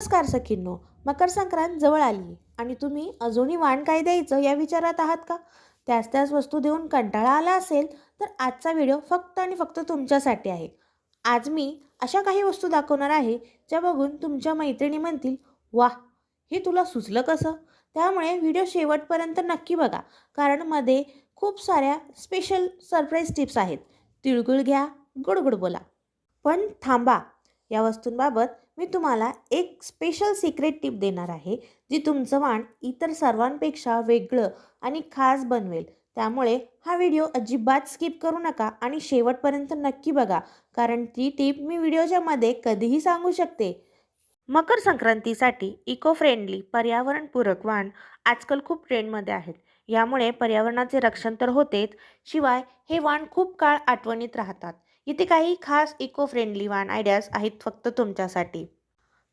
नमस्कार सखींनो. मकर संक्रांत जवळ आली आणि तुम्ही अजूनही वाण काय द्यायचं या विचारात आहात का? त्याच वस्तू देऊन कंटाळा आला असेल तर आजचा व्हिडिओ फक्त आणि फक्त तुमच्यासाठी आहे. आज मी अशा काही वस्तू दाखवणार आहे ज्या बघून तुमच्या मैत्रिणी म्हणतील, वाह, हे तुला सुचलं कसं? त्यामुळे व्हिडिओ शेवटपर्यंत नक्की बघा, कारण मध्ये खूप साऱ्या स्पेशल सरप्राईज टिप्स आहेत. तिळगुळ घ्या, गुडगुड बोला. पण थांबा, या वस्तूंबाबत मी तुम्हाला एक स्पेशल सिक्रेट टिप देणार आहे, जी तुमचं वाण इतर सर्वांपेक्षा वेगळं आणि खास बनवेल. त्यामुळे हा व्हिडिओ अजिबात स्किप करू नका आणि शेवटपर्यंत नक्की बघा, कारण ती टिप मी व्हिडिओच्या मध्ये कधीही सांगू शकते. मकर संक्रांतीसाठी इको फ्रेंडली पर्यावरणपूरक वाण आजकाल खूप ट्रेंडमध्ये आहेत. यामुळे पर्यावरणाचे रक्षण तर होतेच, शिवाय हे वाण खूप काळ आठवणीत राहतात. इथे काही खास इको फ्रेंडली वाण आयडियाज आहेत फक्त तुमच्यासाठी.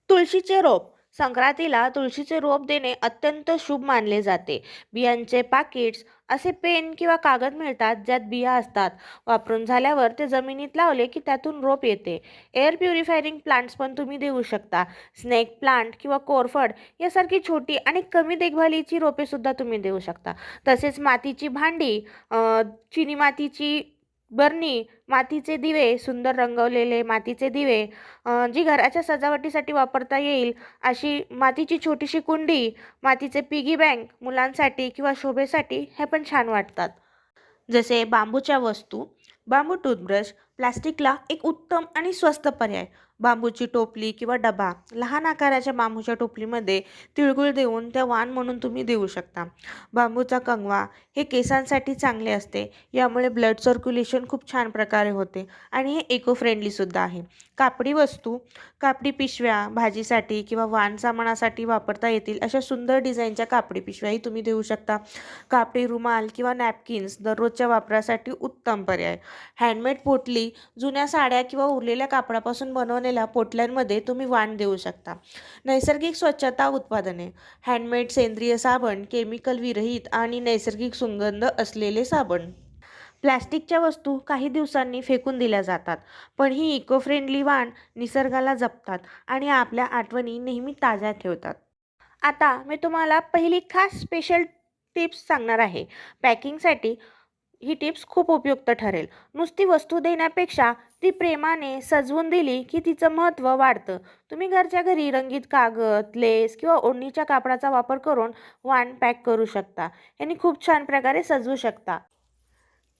तुळशीचे रोप. संक्रांतीला तुळशीचे रोप देणे अत्यंत शुभ मानले जाते. बियांचे पाकिट्स, असे पेन किंवा कागद मिळतात ज्यात बिया असतात. वापरून झाल्यावर ते जमिनीत लावले की त्यातून रोप येते. एअर प्युरिफायरिंग प्लांट्स पण तुम्ही देऊ शकता. स्नेक प्लांट किंवा कोरफड यासारखी छोटी आणि कमी देखभालीची रोपे सुद्धा तुम्ही देऊ शकता. तसेच मातीची भांडी, चिनी मातीची बरणी, मातीचे दिवे, सुंदर रंगवलेले मातीचे दिवे, जी घराच्या सजावटीसाठी वापरता येईल अशी मातीची छोटीशी कुंडी, मातीचे पिगी बँक मुलांसाठी किंवा शोभेसाठी हे पण छान वाटतात. जसे बांबूच्या वस्तू, बांबू टूथब्रश, प्लास्टिकला एक उत्तम आणि स्वस्त पर्याय. बांबूची टोपली किंवा डबा, लहान आकाराच्या बांबूच्या टोपलीमध्ये तिळगुळ देऊन त्या वाण म्हणून तुम्ही देऊ शकता. बांबूचा कंगवा, हे केसांसाठी चांगले असते. यामुळे ब्लड सर्क्युलेशन खूप छान प्रकारे होते आणि हे इको फ्रेंडलीसुद्धा आहे. कापडी वस्तू, कापडी पिशव्या भाजीसाठी किंवा वाण सामानासाठी वापरता येतील अशा सुंदर डिझाईनच्या कापडी पिशव्याही तुम्ही देऊ शकता. कापडी रुमाल किंवा नॅपकिन्स दररोजच्या वापरासाठी उत्तम पर्याय. हँडमेड पोटली, जुन्या साड्या किंवा उरलेल्या कापडापासून बनवलेल्या पोटल्यांमध्ये तुम्ही वाण देऊ शकता. नैसर्गिक स्वच्छता उत्पादने, हँडमेड सेंद्रिय साबण, केमिकल विरहित आणि नैसर्गिक सुगंध असलेले साबण. प्लॅस्टिकच्या वस्तू काही दिवसांनी फेकून दिल्या जातात, पण ही इको फ्रेंडली वाण निसर्गाला जपतात आणि आपल्या आठवणी नेहमी ताज्या ठेवतात. आता मी तुम्हाला पहिली खास स्पेशल टिप्स सांगणार आहे. पॅकिंगसाठी ही टिप्स खूप उपयुक्त ठरेल. नुसती वस्तू देण्यापेक्षा ती प्रेमाने सजवून दिली की तिचं महत्त्व वाढतं. तुम्ही घरच्या घरी रंगीत कागद, लेस किंवा ओढणीच्या कापडाचा वापर करून वाण पॅक करू शकता. यांनी खूप छान प्रकारे सजवू शकता.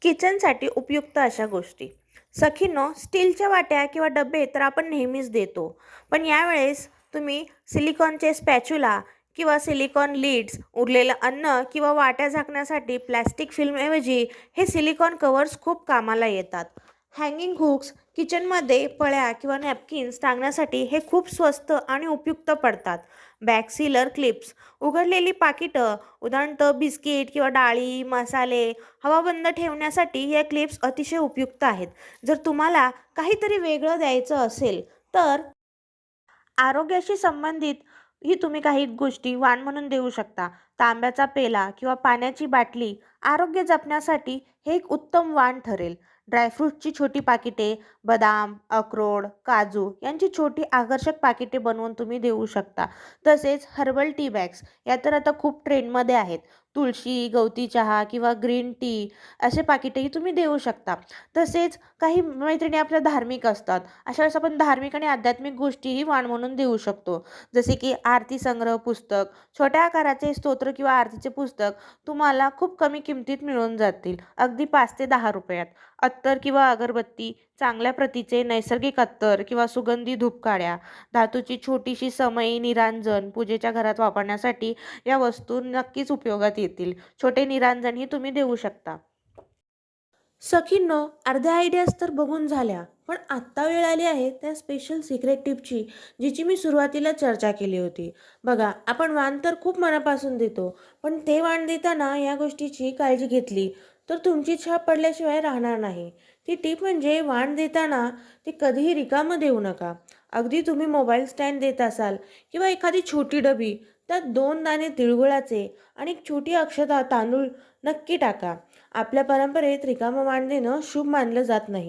किचनसाठी उपयुक्त अशा गोष्टी. सखींनो, स्टीलच्या वाट्या किंवा डबे तर आपण नेहमीच देतो, पण यावेळेस तुम्ही सिलिकॉनचे स्पॅच्युला किंवा सिलिकॉन लीड्स, उरलेलं अन्न किंवा वाट्या झाकण्यासाठी प्लॅस्टिक फिल्मऐवजी हे सिलिकॉन कव्हर्स खूप कामाला येतात. हँगिंग हुक्स, किचनमध्ये पळ्या किंवा नॅपकिन्स टांगण्यासाठी हे खूप स्वस्त आणि उपयुक्त पडतात. बॅग सीलर क्लिप्स, उघडलेली पाकिटं, उदाहरणार्थ बिस्किट किंवा डाळी, मसाले हवाबंद ठेवण्यासाठी या क्लिप्स अतिशय उपयुक्त आहेत. जर तुम्हाला काहीतरी वेगळं द्यायचं असेल तर आरोग्याशी संबंधित ही तुम्ही काही गोष्टी वाण म्हणून देऊ शकता. तांब्याचा पेला किंवा पाण्याची बाटली आरोग्य जपण्यासाठी हे एक उत्तम वाण ठरेल. ड्रायफ्रूटची छोटी पाकिटे, बदाम, अक्रोड, काजू यांची छोटी आकर्षक पाकिटे बनवून तुम्ही देऊ शकता. तसेच हर्बल टी बॅग्स, या तर आता खूप ट्रेंडमध्ये आहेत. तुळशी, गवती चहा किंवा ग्रीन टी असे पाकिटेही तुम्ही देऊ शकता. तसेच काही मैत्रिणी आपल्या धार्मिक असतात, अशा वेळेस आपण धार्मिक आणि आध्यात्मिक गोष्टीही वाण म्हणून देऊ शकतो. जसे की आरती संग्रह पुस्तक, छोट्या आकाराचे स्तोत्र किंवा आरतीचे पुस्तक तुम्हाला खूप कमी किमतीत मिळून जातील, अगदी 5 ते 10 रुपयात. अत्तर किंवा अगरबत्ती, चांगल्या प्रतीचे नैसर्गिक अत्तर किंवा सुगंधी धूपकाड्या, धातूची छोटीशी समई निरांजन पूजेच्या घरात वापरण्यासाठी या वस्तू नक्कीच उपयोगात येतील. छोटे निरांजनही तुम्ही देऊ शकता. सखींनो, अर्ध्या आयडियाज तर बघून झाल्या, पण आत्ता वेळ आली आहे त्या स्पेशल सिक्रेट टिपची, जिची मी सुरुवातीला चर्चा केली होती. बघा, आपण वाण तर खूप मनापासून देतो, पण ते वाण देताना या गोष्टीची काळजी घेतली तर तुमची छाप पडल्याशिवाय राहणार नाही. ती टीप म्हणजे वाण देताना ते कधीही रिकामं देऊ नका. अगदी तुम्ही मोबाईल स्टँड देत असाल किंवा एखादी छोटी डबी, त्यात 2 दाणे तिळगुळाचे आणि एक छोटी अक्षता तांदूळ नक्की टाका. आपल्या परंपरेत रिकामं वाण देणं शुभ मानलं जात नाही.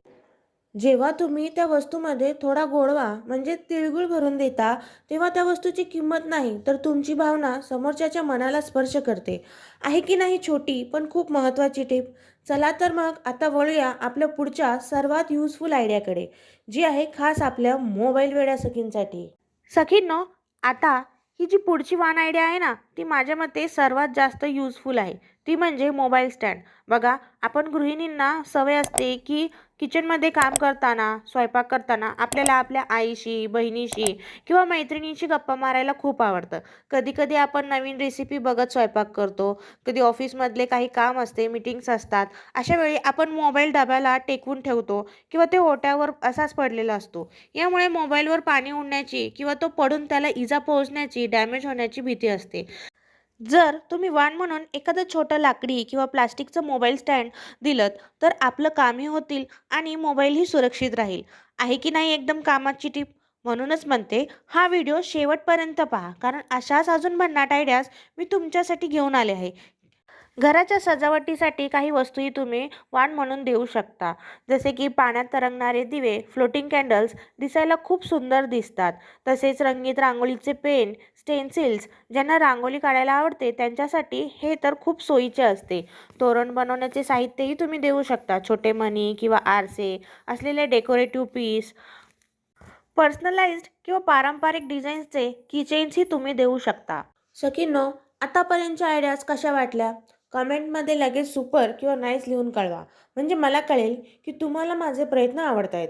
जेव्हा तुम्ही त्या वस्तूमध्ये थोडा गोडवा म्हणजे तिळगुळ भरून देता, तेव्हा त्या वस्तूची किंमत नाही, तर तुमची भावना समोरच्याच्या मनाला स्पर्श करते. आहे की नाही छोटी पण खूप महत्त्वाची टिप? चला तर मग आता वळूया आपल्या पुढच्या सर्वात युजफुल आयडियाकडे, जी आहे खास आपल्या मोबाईल वेड्या सखींसाठी. सखींनो, आता ही जी पुढची वान आयडिया आहे ना, ती माझ्या मते सर्वात जास्त युजफुल आहे. ती म्हणजे मोबाईल स्टँड. बघा, आपण गृहिणींना सवय असते, की किचनमध्ये काम करताना, स्वयंपाक करताना आपल्याला आपल्या आईशी, बहिणीशी किंवा मैत्रिणींशी गप्पा मारायला खूप आवडतं. कधी-कधी आपण नवीन रेसिपी बघत स्वयंपाक करतो. कधी ऑफिसमधले काही काम असते, मीटिंग्स असतात. अशा वेळी आपण मोबाईल डब्याला टेकवून ठेवतो किंवा ते ओट्यावर असाच पडलेला असतो. यामुळे मोबाईलवर पाणी उडण्याची किंवा तो पडून त्याला इजा पोहोचण्याची, डॅमेज होण्याची भीती असते. जर तुम्ही वाण म्हणून एखादं छोटं लाकडी किंवा प्लास्टिकचं मोबाईल स्टँड दिलत, तर आपलं कामही होतील आणि मोबाईलही सुरक्षित राहील. आहे की नाही एकदम कामाची टीप? म्हणूनच म्हणते, हा व्हिडिओ शेवटपर्यंत पहा, कारण अशाच अजून भन्नाट आयडियाज मी तुमच्यासाठी घेऊन आले आहे. घराच्या सजावटीसाठी काही वस्तूही तुम्ही वाण म्हणून देऊ शकता. जसे की पाण्यात तरंगणारे दिवे, फ्लोटिंग कॅन्डल्स दिसायला खूप सुंदर दिसतात. तसेच रंगीत रांगोळीचे पेन, स्टेन्सिल्स ज्यांना रांगोळी काढायला आवडते त्यांच्यासाठी हे तर खूप सोयीचे असते. तोरण बनवण्याचे साहित्यही तुम्ही देऊ शकता. छोटे मणी किंवा आरसे असलेले डेकोरेटिव्ह पीस, पर्सनलाइज्ड किंवा पारंपरिक डिझाईन्सचे किचेन्सही तुम्ही देऊ शकता. सखींनो, आतापर्यंतच्या आयडियाज कशा वाटल्या? कमेंटमध्ये लगेच सुपर किंवा नाईस लिहून कळवा. म्हणजे मला कळेल की तुम्हाला माझे प्रयत्न आवडत आहेत.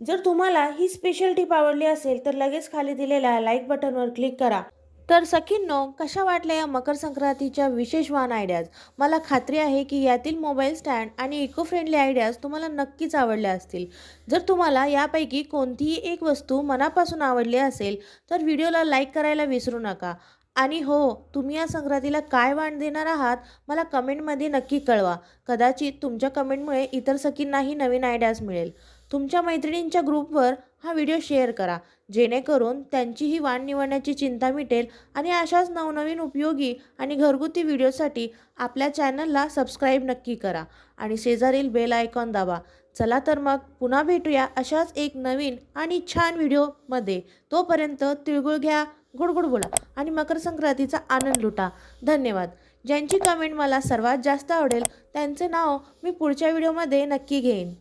जर तुम्हाला ही स्पेशल टिप आवडली असेल तर लगेच खाली दिलेल्या लाईक बटनवर क्लिक करा. तर सखींनो, कशा वाटल्या या मकर संक्रांतीच्या विशेष वाण आयडियाज? मला खात्री आहे की यातील मोबाईल स्टँड आणि इको फ्रेंडली आयडियाज तुम्हाला नक्कीच आवडल्या असतील. जर तुम्हाला यापैकी कोणतीही एक वस्तू मनापासून आवडली असेल तर व्हिडिओला लाईक करायला विसरू नका. आणि हो, तुम्ही या संक्रांतीला काय वाण देणार आहात मला कमेंटमध्ये नक्की कळवा. कदाचित तुमच्या कमेंटमुळे इतर सखींनाही नवीन आयडियाज मिळेल. तुमच्या मैत्रिणींच्या ग्रुपवर हा व्हिडिओ शेअर करा, जेणेकरून त्यांचीही वाण निवडण्याची चिंता मिटेल. आणि अशाच नवनवीन उपयोगी आणि घरगुती व्हिडिओसाठी आपल्या चॅनलला सबस्क्राईब नक्की करा आणि शेजारील बेल आयकॉन दाबा. चला तर मग पुन्हा भेटूया अशाच एक नवीन आणि छान व्हिडिओमध्ये. तोपर्यंत तिळगुळ घ्या, गोड बोला आणि मकर संक्रांतीचा आनंद लुटा. धन्यवाद. ज्यांची कमेंट मला सर्वात जास्त आवडेल त्यांचे नाव मी पुढच्या व्हिडिओमध्ये नक्की घेईन.